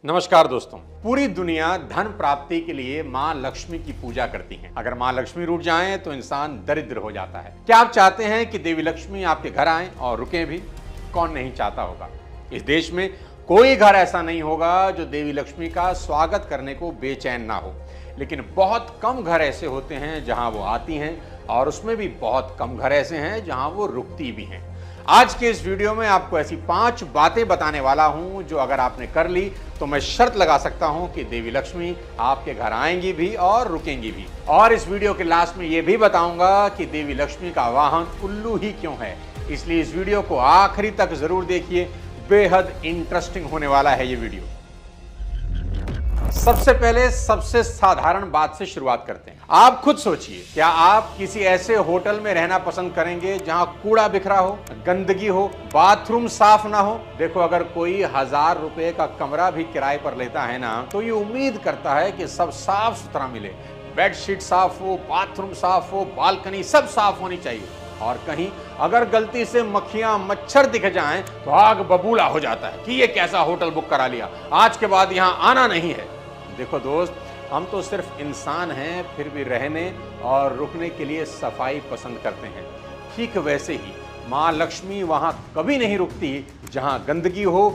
नमस्कार दोस्तों। पूरी दुनिया धन प्राप्ति के लिए मां लक्ष्मी की पूजा करती है। अगर मां लक्ष्मी रूठ जाएं तो इंसान दरिद्र हो जाता है। क्या आप चाहते हैं कि देवी लक्ष्मी आपके घर आएं और रुकें भी? कौन नहीं चाहता होगा। इस देश में कोई घर ऐसा नहीं होगा जो देवी लक्ष्मी का स्वागत करने को बेचैन ना हो, लेकिन बहुत कम घर ऐसे होते हैं जहां वो आती हैं और उसमें भी बहुत कम घर ऐसे हैं जहां वो रुकती भी हैं। आज के इस वीडियो में आपको ऐसी 5 बातें बताने वाला हूं जो अगर आपने कर ली तो मैं शर्त लगा सकता हूं कि देवी लक्ष्मी आपके घर आएंगी भी और रुकेंगी भी। और इस वीडियो के लास्ट में यह भी बताऊंगा कि देवी लक्ष्मी का वाहन उल्लू ही क्यों है। इसलिए इस वीडियो को आखिरी तक जरूर देखिए, बेहद इंटरेस्टिंग होने वाला है ये वीडियो। सबसे पहले सबसे साधारण बात से शुरुआत करते हैं। आप खुद सोचिए, क्या आप किसी ऐसे होटल में रहना पसंद करेंगे जहां कूड़ा बिखरा हो, गंदगी हो, बाथरूम साफ ना हो? देखो, अगर कोई 1000 रुपए का कमरा भी किराए पर लेता है ना, तो ये उम्मीद करता है कि सब साफ सुथरा मिले, बेडशीट साफ हो, बाथरूम साफ हो, बालकनी सब साफ होनी चाहिए। और कहीं अगर गलती से मक्खियां मच्छर दिख जाएं तो आग बबूला हो जाता है कि ये कैसा होटल बुक करा लिया, आज के बाद यहां आना नहीं है। देखो दोस्त, हम तो सिर्फ इंसान हैं, फिर भी रहने और रुकने के लिए सफाई पसंद करते हैं। ठीक वैसे ही मां लक्ष्मी वहां कभी नहीं रुकती जहां गंदगी हो,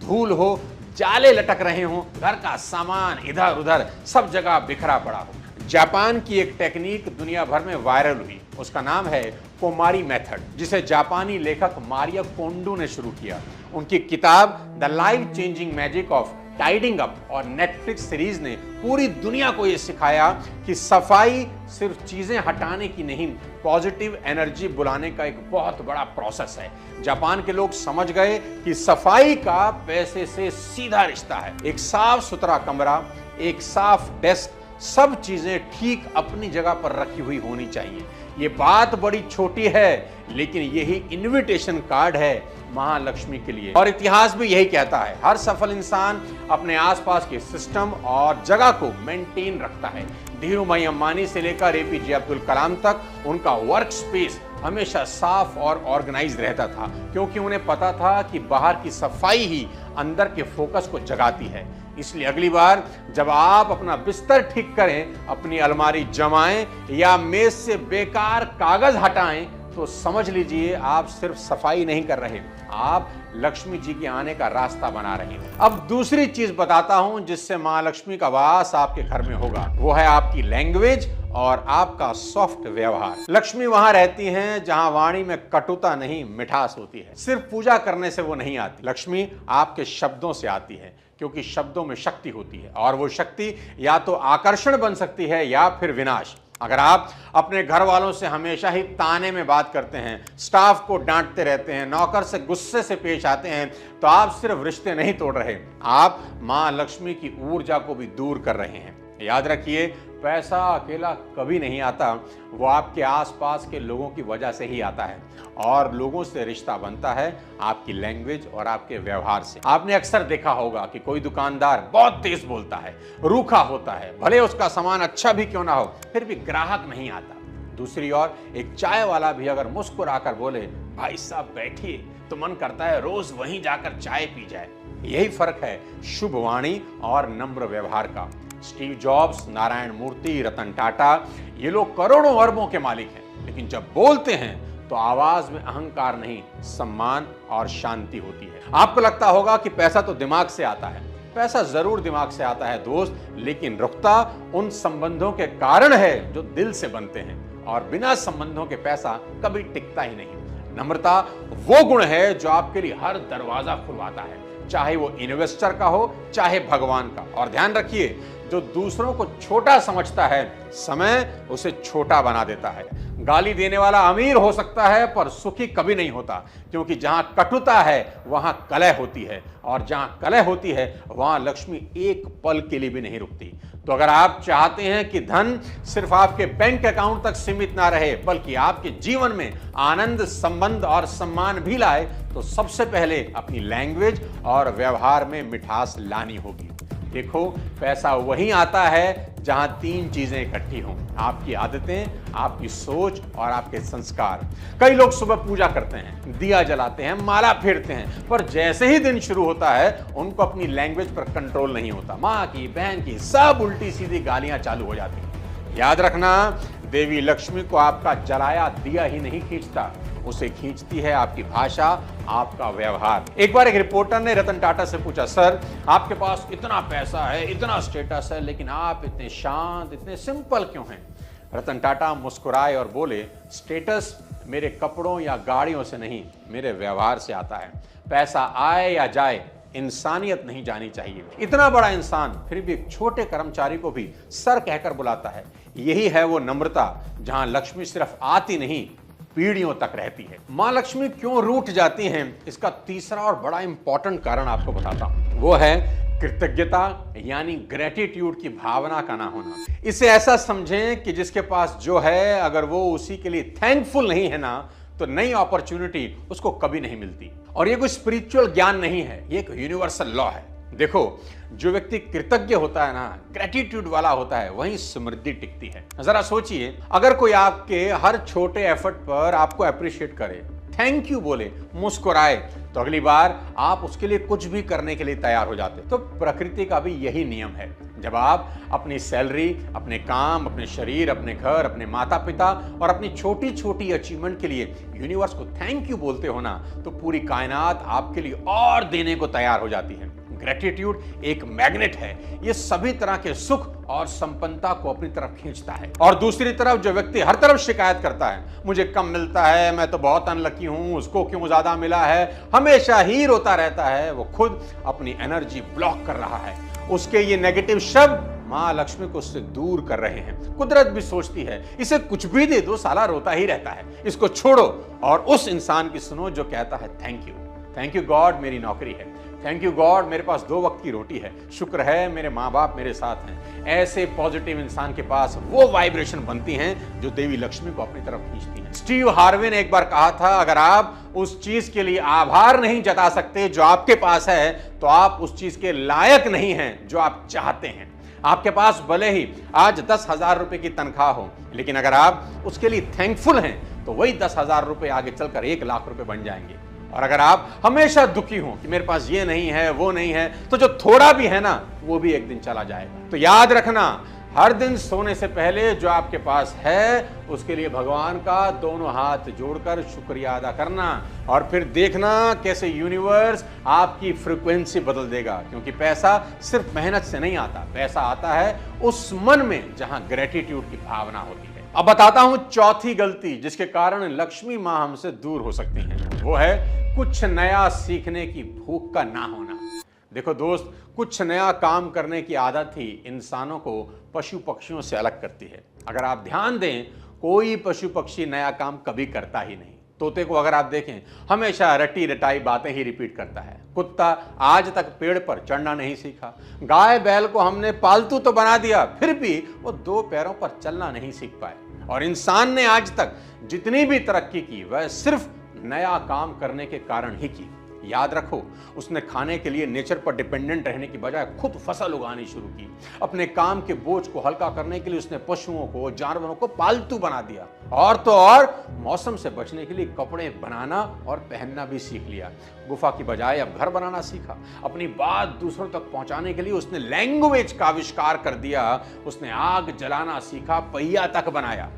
धूल हो, जाले लटक रहे हों, घर का सामान इधर उधर सब जगह बिखरा पड़ा हो। जापान की एक टेक्निक दुनिया भर में वायरल हुई। उसका नाम है कोमारी मेथड, जिसे जापानी लेखक मारिया कोंडू ने शुरू किया। उनकी किताब the life changing magic of tidying up और नेटफ्लिक्स सीरीज ने पूरी दुनिया को यह सिखाया कि सफाई सिर्फ चीजें हटाने की नहीं, पॉजिटिव एनर्जी बुलाने का एक बहुत बड़ा प्रोसेस है। जापान के लोग समझ गए कि सफाई का पैसे से सीधा रिश्ता है। एक साफ सुथरा कमरा, एक साफ डेस्क, सब चीजें ठीक अपनी जगह पर रखी हुई होनी चाहिए। ये बात बड़ी छोटी है, लेकिन यही इनविटेशन कार्ड है महालक्ष्मी के लिए। और इतिहास भी यही कहता है, हर सफल इंसान अपने आसपास के सिस्टम और जगह को मेंटेन रखता है। धीरूभाई अंबानी से लेकर एपीजे अब्दुल कलाम तक उनका वर्क स्पेस हमेशा साफ और ऑर्गेनाइज रहता था, क्योंकि उन्हें पता था कि बाहर की सफाई ही अंदर के फोकस को जगाती है। इसलिए अगली बार जब आप अपना बिस्तर ठीक करें, अपनी अलमारी जमाएं या मेज से बेकार कागज हटाएं, तो समझ लीजिए आप सिर्फ सफाई नहीं कर रहे, आप लक्ष्मी जी के आने का रास्ता बना रहे हैं। अब दूसरी चीज बताता हूं जिससे मां लक्ष्मी का वास आपके घर में होगा, वो है आपकी लैंग्वेज और आपका सॉफ्ट व्यवहार। लक्ष्मी वहां रहती हैं जहां वाणी में कटुता नहीं, मिठास होती है। सिर्फ पूजा करने से वो नहीं आती। लक्ष्मी आपके शब्दों से आती है, क्योंकि शब्दों में शक्ति होती है और वो शक्ति या तो आकर्षण बन सकती है या फिर विनाश। अगर आप अपने घर वालों से हमेशा ही ताने में बात करते हैं, स्टाफ को डांटते रहते हैं, नौकर से गुस्से से पेश आते हैं, तो आप सिर्फ रिश्ते नहीं तोड़ रहे, आप मां लक्ष्मी की ऊर्जा को भी दूर कर रहे हैं। याद रखिए, पैसा अकेला कभी नहीं आता, वो आपके आसपास के लोगों की वजह से ही आता है। और लोगों से रिश्ता बनता है आपकी लैंग्वेज और आपके व्यवहार से। आपने अक्सर देखा होगा कि कोई दुकानदार बहुत तेज बोलता है, रूखा होता है, भले उसका सामान अच्छा भी क्यों ना हो, फिर भी ग्राहक नहीं आता। दूसरी ओर एक चाय वाला भी अगर मुस्कुराकर बोले, भाई साहब बैठिए, तो मन करता है रोज वहीं जाकर चाय पी जाए। यही फर्क है शुभ वाणी और नम्र व्यवहार का। स्टीव जॉब्स, नारायण मूर्ति, रतन टाटा, ये लोग करोड़ों अरबों के मालिक हैं, लेकिन जब बोलते हैं तो आवाज में अहंकार नहीं, सम्मान और शांति होती है। आपको लगता होगा कि पैसा तो दिमाग से आता है। पैसा जरूर दिमाग से आता है दोस्त, लेकिन रुकता उन संबंधों के कारण है जो दिल से बनते हैं, और बिना संबंधों के पैसा कभी टिकता ही नहीं। नम्रता वो गुण है जो आपके लिए हर दरवाजा खुलवाता है, चाहे वो इन्वेस्टर का हो, चाहे भगवान का। और ध्यान रखिए, जो दूसरों को छोटा समझता है, समय उसे छोटा बना देता है। गाली देने वाला अमीर हो सकता है पर सुखी कभी नहीं होता, क्योंकि जहां कटुता है वहां कलह होती है, और जहां कलह होती है वहां लक्ष्मी एक पल के लिए भी नहीं रुकती। तो अगर आप चाहते हैं कि धन सिर्फ आपके बैंक अकाउंट तक सीमित ना रहे, बल्कि आपके जीवन में आनंद, संबंध और सम्मान भी लाए, तो सबसे पहले अपनी लैंग्वेज और व्यवहार में मिठास लानी होगी। देखो, पैसा वहीं आता है जहां तीन चीजें इकट्ठी हों, आपकी आदतें, आपकी सोच और आपके संस्कार। कई लोग सुबह पूजा करते हैं, दिया जलाते हैं, माला फेरते हैं, पर जैसे ही दिन शुरू होता है उनको अपनी लैंग्वेज पर कंट्रोल नहीं होता। माँ की, बहन की, सब उल्टी सीधी गालियां चालू हो जाती हैं। याद रखना, देवी लक्ष्मी को आपका जलाया दिया ही नहीं खींचता, उसे खींचती है आपकी भाषा, आपका व्यवहार। एक बार एक रिपोर्टर ने रतन टाटा से पूछा, सर आपके पास इतना पैसा है, इतना स्टेटस है, लेकिन आप इतने शांत, इतने सिंपल क्यों हैं? रतन टाटा मुस्कुराए और बोले, स्टेटस मेरे कपड़ों या गाड़ियों से नहीं, मेरे व्यवहार से आता है। पैसा आए या जाए, इंसानियत नहीं जानी चाहिए। इतना बड़ा इंसान फिर भी एक छोटे कर्मचारी को भी सर कहकर बुलाता है। यही है वो नम्रता जहां लक्ष्मी सिर्फ आती नहीं, पीढ़ियों तक रहती है। मां लक्ष्मी क्यों रूठ जाती हैं, इसका तीसरा और बड़ा इंपॉर्टेंट कारण आपको बताता हूं। वो है कृतज्ञता, यानी ग्रेटिट्यूड की भावना का ना होना। इसे ऐसा समझें कि जिसके पास जो है, अगर वो उसी के लिए थैंकफुल नहीं है ना, तो नई अपॉर्चुनिटी उसको कभी नहीं मिलती। और ये कोई स्पिरिचुअल ज्ञान नहीं है, ये एक यूनिवर्सल लॉ है। देखो, जो व्यक्ति कृतज्ञ होता है ना, ग्रेटिट्यूड वाला होता है, वहीं समृद्धि टिकती है। जरा सोचिए, अगर कोई आपके हर छोटे एफर्ट पर आपको अप्रिशिएट करे, थैंक यू बोले, मुस्कुराए, तो अगली बार आप उसके लिए कुछ भी करने के लिए तैयार हो जाते। तो प्रकृति का भी यही नियम है। जब आप अपनी सैलरी, अपने काम, अपने शरीर, अपने घर, अपने माता पिता और अपनी छोटी छोटी अचीवमेंट के लिए यूनिवर्स को थैंक यू बोलते हो ना, तो पूरी कायनात आपके लिए और देने को तैयार हो जाती है। ग्रेटिट्यूड एक मैग्नेट है, ये सभी तरह के सुख और संपन्नता को अपनी तरफ खींचता है। और दूसरी तरफ जो व्यक्ति हर तरफ शिकायत करता है, मुझे कम मिलता है, मैं तो बहुत अनलकी हूं, उसको क्यों ज्यादा मिला है, हमेशा ही रोता रहता है, वो खुद अपनी एनर्जी ब्लॉक कर रहा है। उसके ये नेगेटिव शब्द मां लक्ष्मी को उससे दूर कर रहे हैं। कुदरत भी सोचती है, इसे कुछ भी दे दो, साला रोता ही रहता है, इसको छोड़ो और उस इंसान की सुनो जो कहता है thank you. Thank you God, मेरी नौकरी है। थैंक यू गॉड, मेरे पास 2 वक्त की रोटी है। शुक्र है मेरे माँ बाप मेरे साथ हैं। ऐसे पॉजिटिव इंसान के पास वो वाइब्रेशन बनती हैं जो देवी लक्ष्मी को अपनी तरफ खींचती हैं। स्टीव हार्वे ने एक बार कहा था, अगर आप उस चीज के लिए आभार नहीं जता सकते जो आपके पास है, तो आप उस चीज के लायक नहीं हैं जो आप चाहते हैं। आपके पास भले ही आज 10,000 रुपए की तनख्वाह हो, लेकिन अगर आप उसके लिए थैंकफुल हैं, तो वही 10,000 रुपए आगे चलकर 1 लाख रुपए बन जाएंगे। और अगर आप हमेशा दुखी हो कि मेरे पास ये नहीं है, वो नहीं है, तो जो थोड़ा भी है ना, वो भी एक दिन चला जाएगा। तो याद रखना, हर दिन सोने से पहले जो आपके पास है, उसके लिए भगवान का दोनों हाथ जोड़कर शुक्रिया अदा करना, और फिर देखना कैसे यूनिवर्स आपकी फ्रीक्वेंसी बदल देगा। क्योंकि पैसा सिर्फ मेहनत से नहीं आता, पैसा आता है उस मन में जहां ग्रेटिट्यूड की भावना होती है। अब बताता हूं चौथी गलती जिसके कारण लक्ष्मी मां हमसे दूर हो सकती हैं। वो है कुछ नया सीखने की भूख का ना होना। देखो दोस्त, कुछ नया काम करने की आदत ही इंसानों को पशु पक्षियों से अलग करती है। अगर आप ध्यान दें, कोई पशु पक्षी नया काम कभी करता ही नहीं। तोते को अगर आप देखें, हमेशा रटी रटाई बातें ही रिपीट करता है। कुत्ता आज तक पेड़ पर चढ़ना नहीं सीखा। गाय बैल को हमने पालतू तो बना दिया, फिर भी वो 2 पैरों पर चलना नहीं सीख पाए। और इंसान ने आज तक जितनी भी तरक्की की, वह सिर्फ नया काम करने के कारण ही की। याद रखो, उसने खाने के लिए नेचर पर डिपेंडेंट रहने की बजाय खुद फसल उगानी शुरू की। अपने काम के बोझ को हल्का करने के लिए उसने पशुओं को, जानवरों को पालतू बना दिया। और तो और मौसम से बचने के लिए कपड़े बनाना और पहनना भी सीख लिया। गुफा की बजाय अब घर बनाना सीखा। अपनी बात दूसरों तक पहुंचाने के लिए उसने लैंग्वेज का आविष्कार कर दिया। उसने आग जलाना सीखा, पहिया तक बनाया।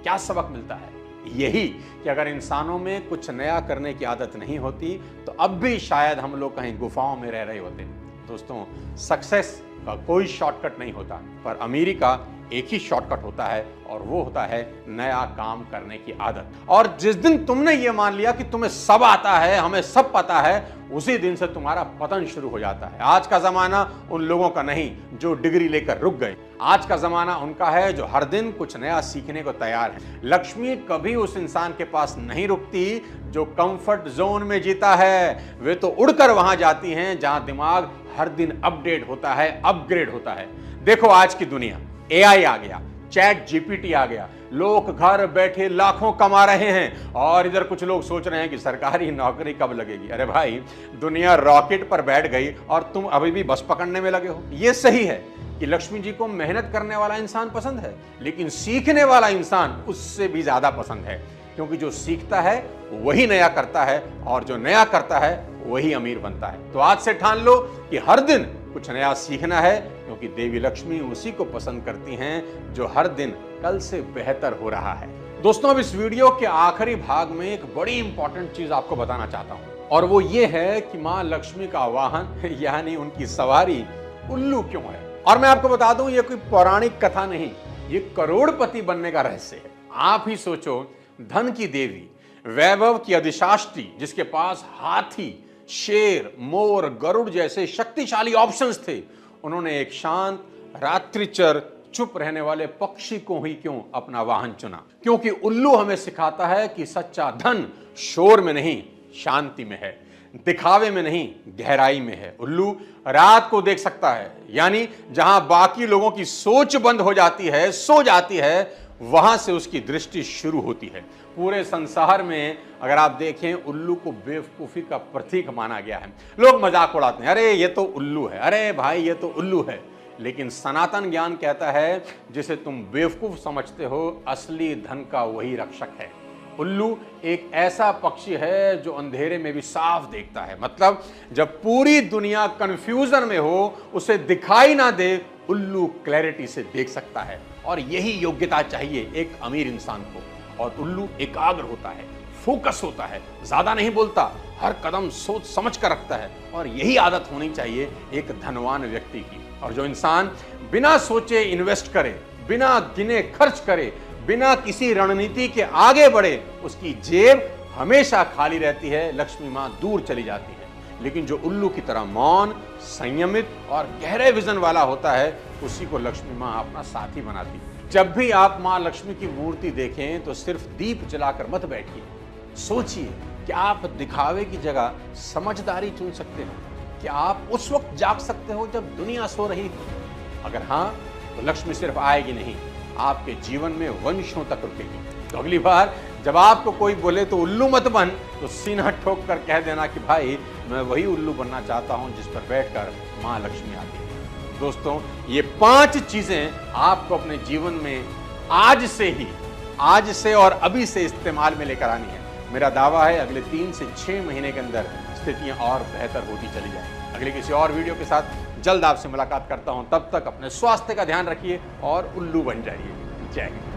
क्या सबक मिलता है? यही कि अगर इंसानों में कुछ नया करने की आदत नहीं होती, तो अब भी शायद हम लोग कहीं गुफाओं में रह रहे होते। दोस्तों, सक्सेस का कोई शॉर्टकट नहीं होता, पर अमीरी का एक ही शॉर्टकट होता है, और वो होता है नया काम करने की आदत। और जिस दिन तुमने ये मान लिया कि तुम्हें सब आता है, हमें सब पता है, उसी दिन से तुम्हारा पतन शुरू हो जाता है। आज का जमाना उन लोगों का नहीं जो डिग्री लेकर रुक गए। आज का जमाना उनका है जो हर दिन कुछ नया सीखने को तैयार है। लक्ष्मी कभी उस इंसान के पास नहीं रुकती जो कंफर्ट जोन में जीता है। वे तो उड़कर वहां जाती हैं जहां दिमाग हर दिन अपडेट होता है, अपग्रेड होता है। देखो आज की दुनिया, एआई आ गया, चैट जीपीटी आ गया, लोग घर बैठे लाखों कमा रहे हैं और इधर कुछ लोग सोच रहे हैं कि सरकारी नौकरी कब लगेगी। अरे भाई, दुनिया रॉकेट पर बैठ गई और तुम अभी भी बस पकड़ने में लगे हो। यह सही है कि लक्ष्मी जी को मेहनत करने वाला इंसान पसंद है, लेकिन सीखने वाला इंसान उससे भी ज्यादा पसंद है, क्योंकि जो सीखता है वही नया करता है और जो नया करता है वही अमीर बनता है। तो आज से ठान लो कि हर दिन कुछ नया सीखना है, क्योंकि देवी लक्ष्मी उसी को पसंद करती हैं जो हर दिन कल से बेहतर हो रहा है। दोस्तों, अब इस वीडियो के आखिरी भाग में एक बड़ी इंपॉर्टेंट चीज आपको बताना चाहता हूं, और वो ये है कि मां लक्ष्मी का वाहन यानी उनकी सवारी उल्लू क्यों है। और मैं आपको बता दूं, ये कोई पौराणिक कथा नहीं, ये करोड़पति बनने का रहस्य है। आप ही सोचो, धन की देवी, वैभव की अधिशात्री, जिसके पास हाथी, शेर, मोर, गरुड़ जैसे शक्तिशाली ऑप्शंस थे, उन्होंने एक शांत, रात्रिचर, चुप रहने वाले पक्षी को ही क्यों अपना वाहन चुना? क्योंकि उल्लू हमें सिखाता है कि सच्चा धन शोर में नहीं, शांति में है, दिखावे में नहीं, गहराई में है। उल्लू रात को देख सकता है, यानी जहां बाकी लोगों की सोच बंद हो जाती है, सो जाती है, वहां से उसकी दृष्टि शुरू होती है। पूरे संसार में अगर आप देखें, उल्लू को बेवकूफी का प्रतीक माना गया है। लोग मजाक उड़ाते हैं, अरे ये तो उल्लू है, अरे भाई ये तो उल्लू है। लेकिन सनातन ज्ञान कहता है, जिसे तुम बेवकूफ समझते हो, असली धन का वही रक्षक है। उल्लू एक ऐसा पक्षी है जो अंधेरे में भी साफ देखता है। मतलब जब पूरी दुनिया कंफ्यूजन में हो, उसे दिखाई ना दे, उल्लू क्लैरिटी से देख सकता है। और यही योग्यता चाहिए एक अमीर इंसान को। और उल्लू एकाग्र होता है, फोकस होता है, ज्यादा नहीं बोलता, हर कदम सोच समझ कर रखता है। और यही आदत होनी चाहिए एक धनवान व्यक्ति की। और जो इंसान बिना सोचे इन्वेस्ट करे, बिना गिने खर्च करे, बिना किसी रणनीति के आगे बढ़े, उसकी जेब हमेशा खाली रहती है, लक्ष्मी मां दूर चली जाती है। लेकिन जो उल्लू की तरह मौन, संयमित और गहरे विजन वाला होता है, उसी को लक्ष्मी मां अपना साथी बनाती है। जब भी आप मां लक्ष्मी की मूर्ति देखें तो सिर्फ दीप जलाकर मत बैठिए, सोचिए कि आप दिखावे की जगह समझदारी चुन सकते हो। क्या आप उस वक्त जाग सकते हो जब दुनिया सो रही हो? अगर हाँ, तो लक्ष्मी सिर्फ आएगी नहीं, आपके जीवन में वंशों तक रुकेगी। तो अगली बार जब आपको कोई बोले तो उल्लू मत बन, तो सीना ठोक कर कह देना कि भाई मैं वही उल्लू बनना चाहता हूं जिस पर बैठकर मां लक्ष्मी आती है। दोस्तों, ये 5 चीजें आपको अपने जीवन में आज से और अभी से इस्तेमाल में लेकर आनी है। मेरा दावा है अगले 3 से 6 महीने के अंदर स्थितियां और बेहतर होती चली जाएंगी। अगले किसी और वीडियो के साथ जल्द आपसे मुलाकात करता हूं। तब तक अपने स्वास्थ्य का ध्यान रखिए और उल्लू बन जाइए। जय हिंद।